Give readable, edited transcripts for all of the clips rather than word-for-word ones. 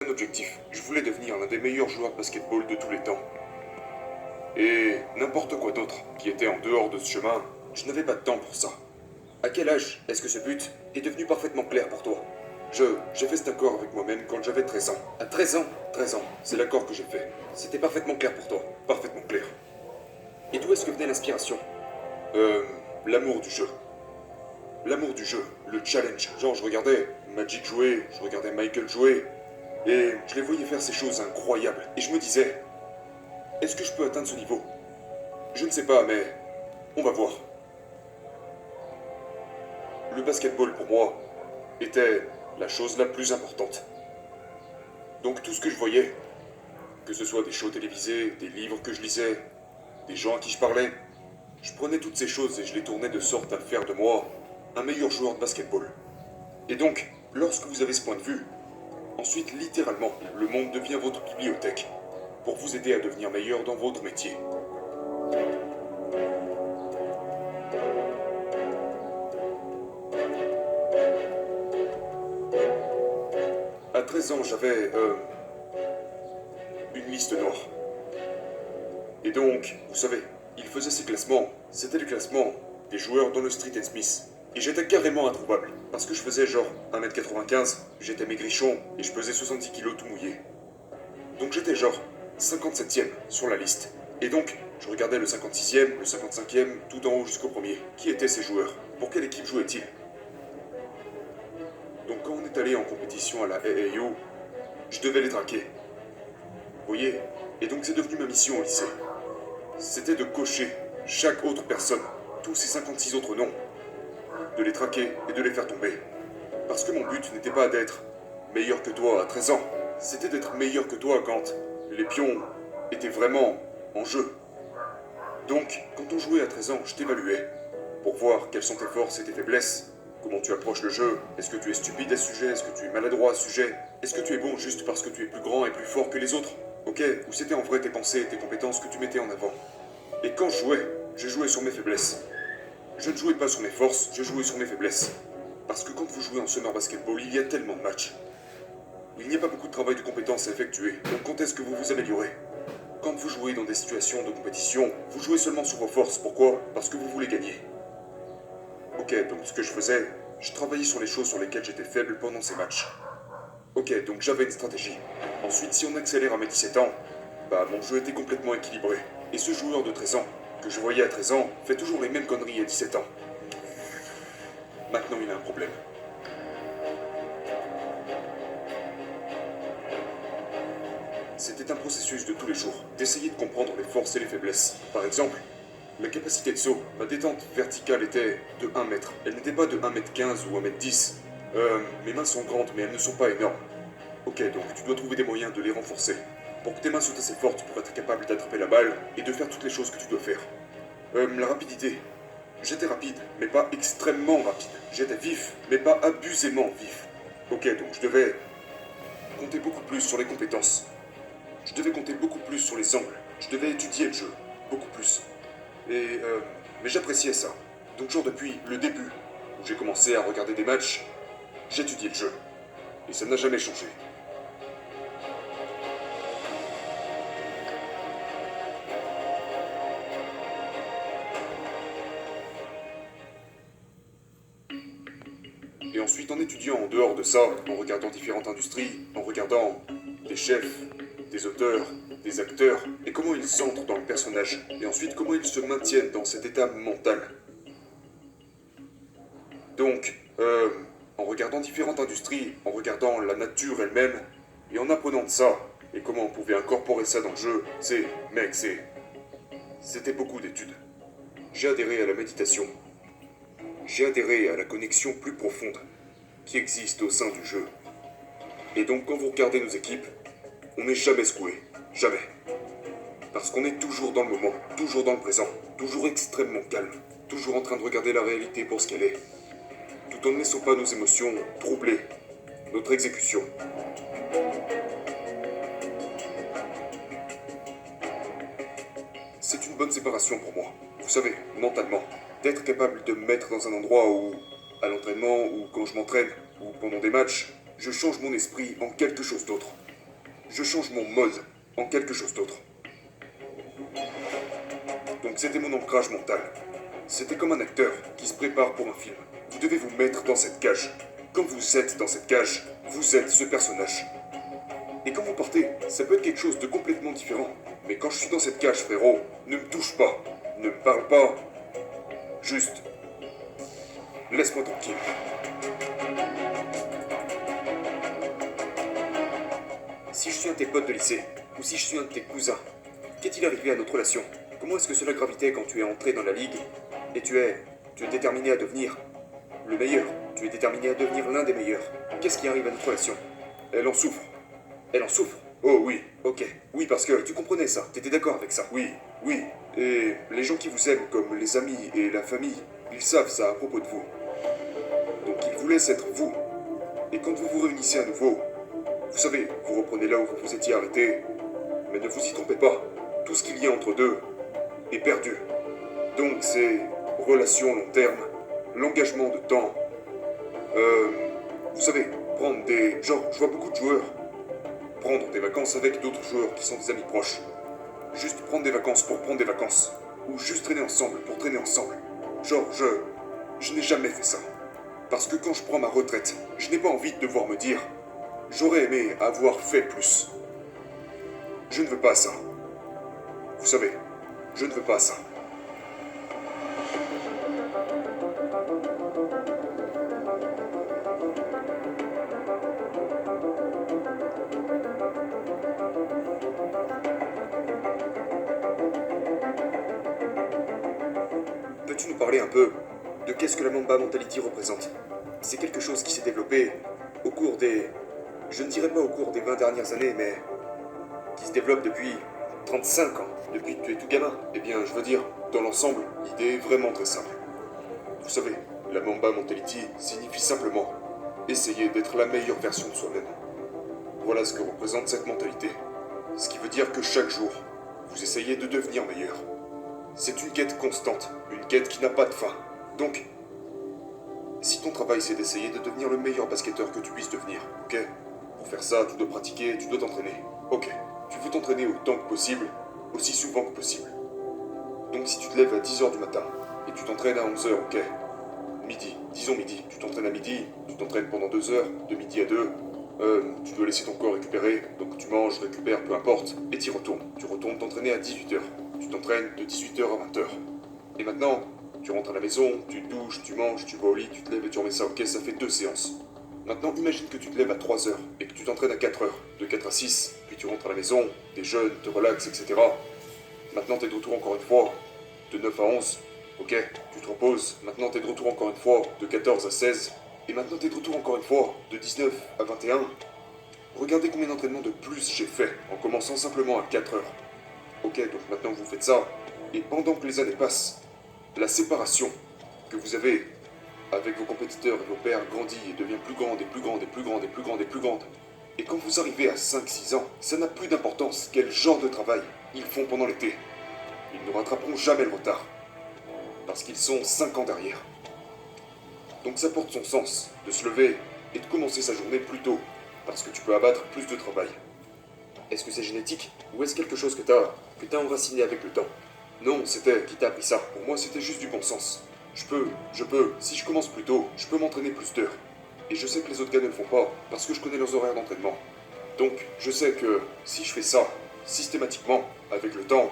Un objectif. Je voulais devenir l'un des meilleurs joueurs de basketball de tous les temps. Et n'importe quoi d'autre qui était en dehors de ce chemin, je n'avais pas de temps pour ça. À quel âge est-ce que ce but est devenu parfaitement clair pour toi? J'ai fait cet accord avec moi-même quand j'avais 13 ans. À 13 ans? 13 ans, c'est l'accord que j'ai fait. C'était parfaitement clair pour toi. Parfaitement clair. Et d'où est-ce que venait l'inspiration? L'amour du jeu. L'amour du jeu, le challenge. Genre, je regardais Magic jouer, je regardais Michael jouer, et je les voyais faire ces choses incroyables. Et je me disais, est-ce que je peux atteindre ce niveau? Je ne sais pas, mais on va voir. Le basketball, pour moi, était la chose la plus importante. Donc tout ce que je voyais, que ce soit des shows télévisés, des livres que je lisais, des gens à qui je parlais, je prenais toutes ces choses et je les tournais de sorte à faire de moi un meilleur joueur de basketball. Et donc, lorsque vous avez ce point de vue, ensuite, littéralement, le monde devient votre bibliothèque pour vous aider à devenir meilleur dans votre métier. À 13 ans, j'avais une liste noire. Et donc, vous savez, il faisait ces classements. C'était le classement des joueurs dans le Street and Smith. Et j'étais carrément introuvable. Parce que je faisais genre 1m95, j'étais maigrichon et je pesais 70 kilos tout mouillé. Donc j'étais genre 57ème sur la liste. Et donc, je regardais le 56ème, le 55ème, tout en haut jusqu'au premier. Qui étaient ces joueurs? Pour quelle équipe jouaient-ils? Donc quand on est allé en compétition à la AAU, je devais les traquer. Vous voyez? Et donc c'est devenu ma mission au lycée. C'était de cocher chaque autre personne, tous ces 56 autres noms, de les traquer et de les faire tomber. Parce que mon but n'était pas d'être meilleur que toi à 13 ans, c'était d'être meilleur que toi quand les pions étaient vraiment en jeu. Donc, quand on jouait à 13 ans, je t'évaluais pour voir quelles sont tes forces et tes faiblesses, comment tu approches le jeu, est-ce que tu es stupide à ce sujet, est-ce que tu es maladroit à ce sujet, est-ce que tu es bon juste parce que tu es plus grand et plus fort que les autres, ok, ou c'était en vrai tes pensées et tes compétences que tu mettais en avant. Et quand je jouais sur mes faiblesses. Je ne jouais pas sur mes forces, je jouais sur mes faiblesses. Parce que quand vous jouez en summer basketball, il y a tellement de matchs. Il n'y a pas beaucoup de travail de compétences à effectuer, donc quand est-ce que vous vous améliorez? Quand vous jouez dans des situations de compétition, vous jouez seulement sur vos forces. Pourquoi? Parce que vous voulez gagner. Ok, donc ce que je faisais, je travaillais sur les choses sur lesquelles j'étais faible pendant ces matchs. Ok, donc j'avais une stratégie. Ensuite, si on accélère à mes 17 ans, bah mon jeu était complètement équilibré. Et ce joueur de 13 ans, que je voyais à 13 ans, fait toujours les mêmes conneries à 17 ans. Maintenant, il a un problème. C'était un processus de tous les jours, d'essayer de comprendre les forces et les faiblesses. Par exemple, ma capacité de saut, ma détente verticale était de 1 mètre. Elle n'était pas de 1m15 ou 1m10. Mes mains sont grandes, mais elles ne sont pas énormes. Ok, donc tu dois trouver des moyens de les renforcer. Pour que tes mains soient assez fortes pour être capable d'attraper la balle et de faire toutes les choses que tu dois faire. La rapidité. J'étais rapide, mais pas extrêmement rapide. J'étais vif, mais pas abusément vif. Ok, donc je devais compter beaucoup plus sur les compétences. Je devais compter beaucoup plus sur les angles. Je devais étudier le jeu, beaucoup plus. Mais j'appréciais ça. Donc genre depuis le début, où j'ai commencé à regarder des matchs, j'étudiais le jeu. Et ça n'a jamais changé. Et ensuite, en étudiant en dehors de ça, en regardant différentes industries, en regardant des chefs, des auteurs, des acteurs, et comment ils entrent dans le personnage, et ensuite comment ils se maintiennent dans cet état mental. Donc, en regardant différentes industries, en regardant la nature elle-même, et en apprenant de ça, et comment on pouvait incorporer ça dans le jeu, c'était beaucoup d'études. J'ai adhéré à la méditation. J'ai adhéré à la connexion plus profonde qui existe au sein du jeu. Et donc quand vous regardez nos équipes, on n'est jamais secoué. Jamais. Parce qu'on est toujours dans le moment, toujours dans le présent, toujours extrêmement calme, toujours en train de regarder la réalité pour ce qu'elle est, tout en ne laissant pas nos émotions troubler notre exécution. C'est une bonne séparation pour moi, vous savez, mentalement, d'être capable de me mettre dans un endroit où, à l'entraînement, ou quand je m'entraîne, ou pendant des matchs, je change mon esprit en quelque chose d'autre. je change mon mode en quelque chose d'autre. Donc c'était mon ancrage mental. C'était comme un acteur qui se prépare pour un film. Vous devez vous mettre dans cette cage. Quand vous êtes dans cette cage, vous êtes ce personnage. Et quand vous partez, ça peut être quelque chose de complètement différent. Mais quand je suis dans cette cage, frérot, ne me touche pas, ne me parle pas. Juste, laisse-moi tranquille. Si je suis un de tes potes de lycée, ou si je suis un de tes cousins, qu'est-il arrivé à notre relation? Comment est-ce que cela gravitait quand tu es entré dans la ligue et tu es déterminé à devenir le meilleur? Tu es déterminé à devenir l'un des meilleurs. Qu'est-ce qui arrive à notre relation? Elle en souffre. Elle en souffre? Oh oui, ok. Oui, parce que tu comprenais ça, t'étais d'accord avec ça. Oui, oui. Et les gens qui vous aiment, comme les amis et la famille, ils savent ça à propos de vous. Donc ils vous laissent être vous. Et quand vous vous réunissez à nouveau, vous savez, vous reprenez là où vous vous étiez arrêté, mais ne vous y trompez pas. Tout ce qu'il y a entre deux est perdu. Donc c'est relation long terme, l'engagement de temps. Vous savez, prendre des... Genre, je vois beaucoup de joueurs prendre des vacances avec d'autres joueurs qui sont des amis proches. Juste prendre des vacances pour prendre des vacances. Ou juste traîner ensemble pour traîner ensemble. Genre, je n'ai jamais fait ça. Parce que quand je prends ma retraite, je n'ai pas envie de devoir me dire j'aurais aimé avoir fait plus. Je ne veux pas ça. Vous savez, je ne veux pas ça. Peux-tu nous parler un peu de qu'est-ce que la Mamba Mentality représente? C'est quelque chose qui s'est développé au cours des... Je ne dirais pas au cours des 20 dernières années, mais qui se développe depuis 35 ans, depuis que tu es tout gamin. Eh bien, je veux dire, dans l'ensemble, l'idée est vraiment très simple. Vous savez, la Mamba Mentality signifie simplement essayer d'être la meilleure version de soi-même. Voilà ce que représente cette mentalité. Ce qui veut dire que chaque jour, vous essayez de devenir meilleur. C'est une quête constante, une quête qui n'a pas de fin. Donc, si ton travail c'est d'essayer de devenir le meilleur basketteur que tu puisses devenir, ok? Pour faire ça, tu dois pratiquer, tu dois t'entraîner. Ok, tu veux t'entraîner autant que possible, aussi souvent que possible. Donc si tu te lèves à 10h du matin, et tu t'entraînes à 11h, ok? Midi, disons midi, tu t'entraînes à midi, tu t'entraînes pendant 2 heures, de midi à 2, tu dois laisser ton corps récupérer, donc tu manges, récupères, peu importe, et t'y retournes. Tu retournes t'entraîner à 18h. Tu t'entraînes de 18h à 20h. Et maintenant, tu rentres à la maison, tu te douches, tu manges, tu vas au lit, tu te lèves et tu remets ça, ok, ça fait 2 séances. Maintenant, imagine que tu te lèves à 3h et que tu t'entraînes à 4h, de 4 à 6, puis tu rentres à la maison, t'es jeune, te relaxes, etc. Maintenant, t'es de retour encore une fois, de 9 à 11, ok, tu te reposes. Maintenant, t'es de retour encore une fois, de 14 à 16, et maintenant, t'es de retour encore une fois, de 19 à 21. Regardez combien d'entraînements de plus j'ai fait en commençant simplement à 4h. Ok, donc maintenant vous faites ça, et pendant que les années passent, la séparation que vous avez avec vos compétiteurs et vos pairs grandit et devient plus grande et plus grande et plus grande et plus grande et plus grande. Et quand vous arrivez à 5-6 ans, ça n'a plus d'importance quel genre de travail ils font pendant l'été. Ils ne rattraperont jamais le retard, parce qu'ils sont 5 ans derrière. Donc ça porte son sens de se lever et de commencer sa journée plus tôt, parce que tu peux abattre plus de travail. Est-ce que c'est génétique, ou est-ce quelque chose que t'as enraciné avec le temps? Non, c'était qui t'a appris ça. Pour moi, c'était juste du bon sens. Je peux, si je commence plus tôt, je peux m'entraîner plus d'heures. Et je sais que les autres gars ne le font pas, parce que je connais leurs horaires d'entraînement. Donc, je sais que si je fais ça, systématiquement, avec le temps,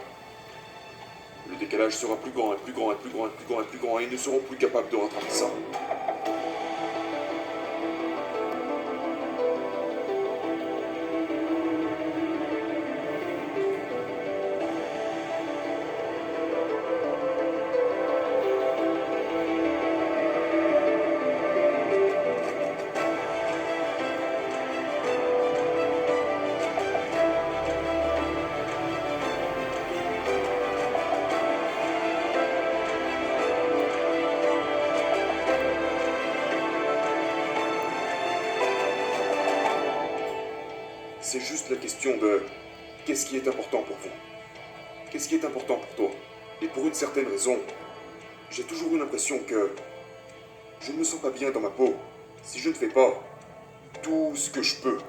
le décalage sera plus grand et plus grand et plus grand et plus grand et plus grand, et ils ne seront plus capables de rattraper ça. C'est juste la question de qu'est-ce qui est important pour vous? Qu'est-ce qui est important pour toi? Et pour une certaine raison, j'ai toujours eu l'impression que je ne me sens pas bien dans ma peau si je ne fais pas tout ce que je peux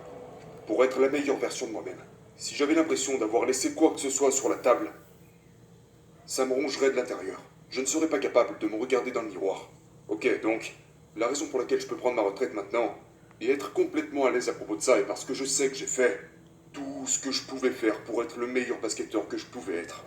pour être la meilleure version de moi-même. Si j'avais l'impression d'avoir laissé quoi que ce soit sur la table, ça me rongerait de l'intérieur. Je ne serais pas capable de me regarder dans le miroir. Ok, donc, la raison pour laquelle je peux prendre ma retraite maintenant et être complètement à l'aise à propos de ça est parce que je sais que j'ai fait tout ce que je pouvais faire pour être le meilleur basketteur que je pouvais être.